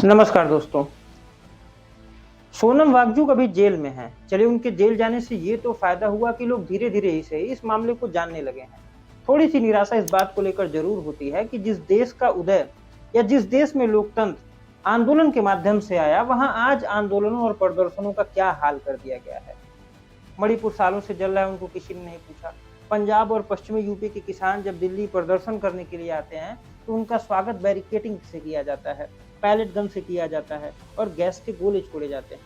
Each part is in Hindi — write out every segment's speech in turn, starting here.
नमस्कार दोस्तों। सोनम वांगचुक अभी जेल में हैं। चलिए, उनके जेल जाने से ये तो फायदा हुआ कि लोग धीरे-धीरे ही सही इस मामले को जानने लगे हैं। थोड़ी-सी निराशा इस बात को लेकर जरूर होती है कि जिस देश का उदय या जिस देश में लोकतंत्र आंदोलन के माध्यम से आया, वहां आज आंदोलनों और प्रदर्शनों का क्या हाल कर दिया गया है। मणिपुर सालों से जल रहा है, उनको किसी ने नहीं पूछा। पंजाब और पश्चिमी यूपी के किसान जब दिल्ली प्रदर्शन करने के लिए आते हैं, तो उनका स्वागत बैरिकेडिंग से किया जाता है, पैलेट गन से किया जाता है और गैस के गोले छोड़े जाते हैं।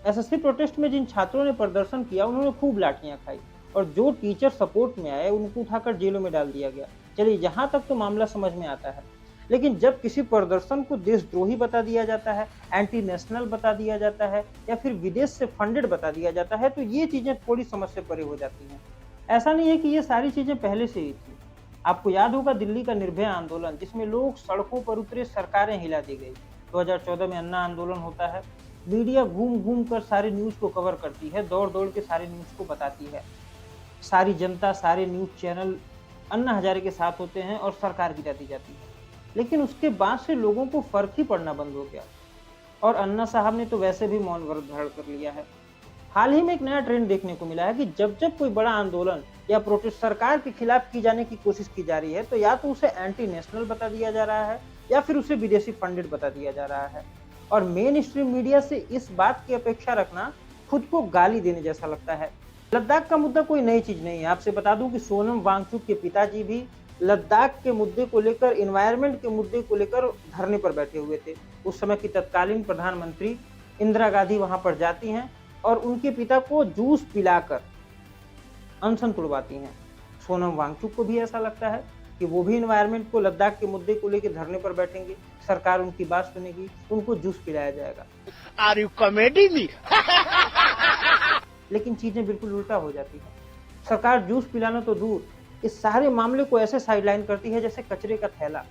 एसएससी प्रोटेस्ट में जिन छात्रों ने प्रदर्शन किया, उन्होंने खूब लाठियां खाई और जो टीचर सपोर्ट में आए, उनको उठाकर जेलों में डाल दिया गया। चलिए, यहाँ तक तो मामला समझ में आता है। लेकिन जब किसी प्रदर्शन को देशद्रोही बता दिया जाता है, एंटी नेशनल बता दिया जाता है या फिर विदेश से फंडेड बता दिया जाता है, तो ये चीजें थोड़ी समझ से परे हो जाती हैं। ऐसा नहीं है कि ये सारी चीजें पहले से ही थी। आपको याद होगा दिल्ली का निर्भया आंदोलन, जिसमें लोग सड़कों पर उतरे, सरकारें हिला दी गई। 2014 में अन्ना आंदोलन होता है। मीडिया घूम घूम कर सारे न्यूज को कवर करती है, दौड़ दौड़ के सारे न्यूज को बताती है। सारी जनता, सारे न्यूज चैनल अन्ना हजारे के साथ होते हैं और सरकार गिरा दी जाती है। लेकिन उसके बाद से लोगों को फर्क ही पड़ना बंद हो गया और अन्ना साहब ने तो वैसे भी मौन व्रत धारण कर लिया है। हाल ही में एक नया ट्रेंड देखने को मिला है कि जब जब कोई बड़ा आंदोलन या प्रोटेस्ट सरकार के खिलाफ की जाने की कोशिश की जा रही है, तो या तो उसे एंटी नेशनल बता दिया जा रहा है या फिर उसे विदेशी फंडेड बता दिया जा रहा है। और मेन स्ट्रीम मीडिया से इस बात की अपेक्षा रखना खुद को गाली देने जैसा लगता है। लद्दाख का मुद्दा कोई नई चीज नहीं है। आपसे बता दूं कि सोनम वांगचुक के पिताजी भी लद्दाख के मुद्दे को लेकर, इन्वायरमेंट के मुद्दे को लेकर धरने पर बैठे हुए थे। उस समय की तत्कालीन प्रधानमंत्री इंदिरा गांधी वहां पर जाती हैं और उनके पिता को जूस पिलाकर अनशन तुड़वाती हैं। सोनम वांगचुक को भी ऐसा लगता है कि वो भी इन्वायरमेंट को, लद्दाख के मुद्दे को लेकर धरने पर बैठेंगे, सरकार उनकी बात सुनेगी, उनको जूस पिलाया जाएगा। Are you comedy me? लेकिन चीजें बिल्कुल उल्टा हो जाती है। सरकार जूस पिलाना तो दूर, इस सारे मामले को ऐसे साइडलाइन करती है जैसे कचरे का थैला,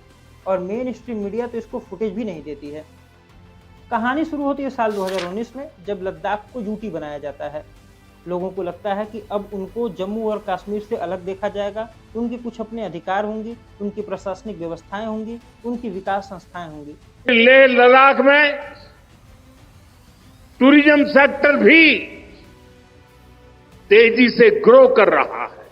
और मेन स्ट्रीम मीडिया तो इसको फुटेज भी नहीं देती है। कहानी शुरू होती है साल 2019 में, जब लद्दाख को यूटी बनाया जाता है। लोगों को लगता है कि अब उनको जम्मू और कश्मीर से अलग देखा जाएगा, उनके कुछ अपने अधिकार होंगे, उनकी प्रशासनिक व्यवस्थाएं होंगी, उनकी विकास संस्थाएं होंगी। लेह लद्दाख में टूरिज्म सेक्टर भी तेजी से ग्रो कर रहा है।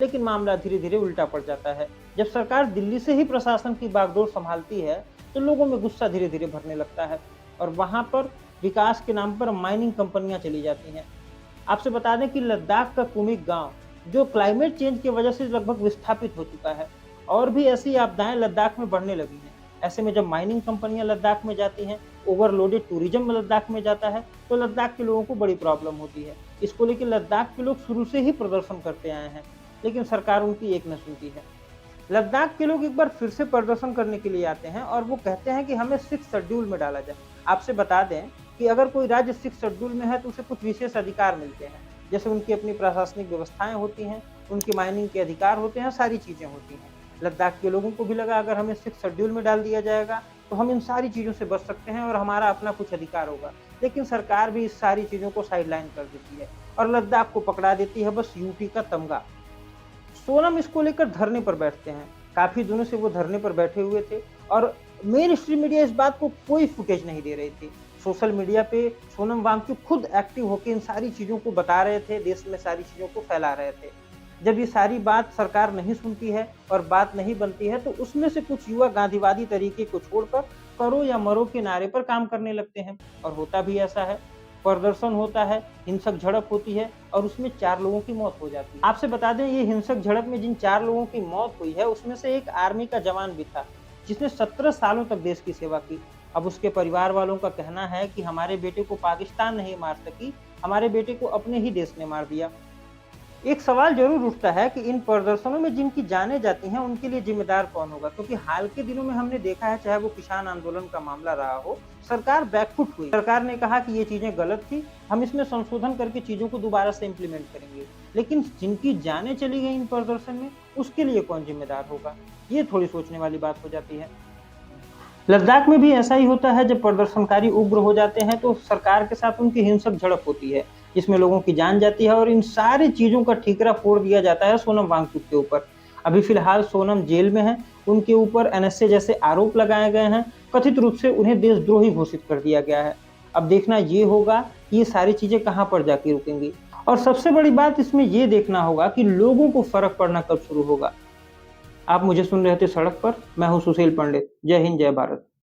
लेकिन मामला धीरे धीरे उल्टा पड़ जाता है। जब सरकार दिल्ली से ही प्रशासन की बागडोर संभालती है, तो लोगों में गुस्सा धीरे धीरे भरने लगता है और वहां पर विकास के नाम पर माइनिंग कंपनियां चली जाती हैं। आपसे बता दें कि लद्दाख का कुमिक गांव, जो क्लाइमेट चेंज की वजह से लगभग विस्थापित हो चुका है, और भी ऐसी आपदाएं लद्दाख में बढ़ने लगी हैं। ऐसे में जब माइनिंग कंपनियां लद्दाख में जाती हैं, ओवरलोडेड टूरिज्म लद्दाख में जाता है, तो लद्दाख के लोगों को बड़ी प्रॉब्लम होती है। इसको लेकर लद्दाख के लोग शुरू से ही प्रदर्शन करते आए हैं, लेकिन सरकार उनकी एक न सुनती है। लद्दाख के लोग एक बार फिर से प्रदर्शन करने के लिए आते हैं और वो कहते हैं कि हमें 6 शेड्यूल में डाला जाए। आपसे बता दें कि अगर कोई राज्य 6 शेड्यूल में है, तो उसे कुछ विशेष अधिकार मिलते हैं, जैसे उनकी अपनी प्रशासनिक व्यवस्थाएं होती हैं, उनकी माइनिंग के अधिकार होते हैं, सारी चीजें होती हैं। लद्दाख के लोगों को भी लगा अगर हमें 6 शेड्यूल में डाल दिया जाएगा, तो हम इन सारी चीजों से बच सकते हैं और हमारा अपना कुछ अधिकार होगा। लेकिन सरकार भी इस सारी चीजों को साइडलाइन कर देती है और लद्दाख को पकड़ा देती है बस यूटी का तमगा। सोनम इसको लेकर धरने पर बैठते हैं। काफी दिनों से वो धरने पर बैठे हुए थे और मेन स्ट्रीम मीडिया इस बात को कोई फुटेज नहीं दे रही थी। सोशल मीडिया पे सोनम वांगचुक खुद एक्टिव होकर इन सारी चीजों को बता रहे थे, देश में सारी चीजों को फैला रहे थे। जब ये सारी बात सरकार नहीं सुनती है और बात नहीं बनती है, तो उसमें से कुछ युवा गांधीवादी तरीके को छोड़कर करो या मरो के नारे पर काम करने लगते हैं। और होता भी ऐसा है, प्रदर्शन होता है, हिंसक झड़प होती है और उसमें 4 लोगों की मौत हो जाती है। आपसे बता दें, ये हिंसक झड़प में जिन 4 लोगों की मौत हुई है, उसमें से एक आर्मी का जवान भी था, जिसने 17 सालों तक देश की सेवा की। अब उसके परिवार वालों का कहना है कि हमारे बेटे को पाकिस्तान नहीं मार सकी, हमारे बेटे को अपने ही देश ने मार दिया। एक सवाल जरूर उठता है कि इन प्रदर्शनों में जिनकी जानें जाती हैं, उनके लिए जिम्मेदार कौन होगा? क्योंकि हाल के दिनों में हमने देखा है, चाहे वो किसान आंदोलन का मामला रहा हो, सरकार बैकफुट हुई। सरकार ने कहा कि ये चीजें गलत थी, हम इसमें संशोधन करके चीजों को दोबारा से इम्प्लीमेंट करेंगे। लेकिन जिनकी जानें चली गई इन प्रदर्शन में, उसके लिए कौन जिम्मेदार होगा? ये थोड़ी सोचने वाली बात हो जाती है। लद्दाख में भी ऐसा ही होता है। जब प्रदर्शनकारी उग्र हो जाते हैं, तो सरकार के साथ उनकी हिंसक झड़प होती है, जिसमें लोगों की जान जाती है और इन सारी चीजों का ठीकरा फोड़ दिया जाता है सोनम वांगचुक के ऊपर। अभी फिलहाल सोनम जेल में हैं, उनके ऊपर एनएसए जैसे आरोप लगाए गए हैं, कथित रूप से उन्हें देशद्रोही घोषित कर दिया गया है। अब देखना ये होगा कि ये सारी चीजें कहाँ पर जाके रुकेंगी, और सबसे बड़ी बात इसमें ये देखना होगा कि लोगों को फर्क पड़ना कब शुरू होगा। आप मुझे सुन रहे थे सड़क पर, मैं हूँ सुशील पंडित। जय हिंद, जय भारत।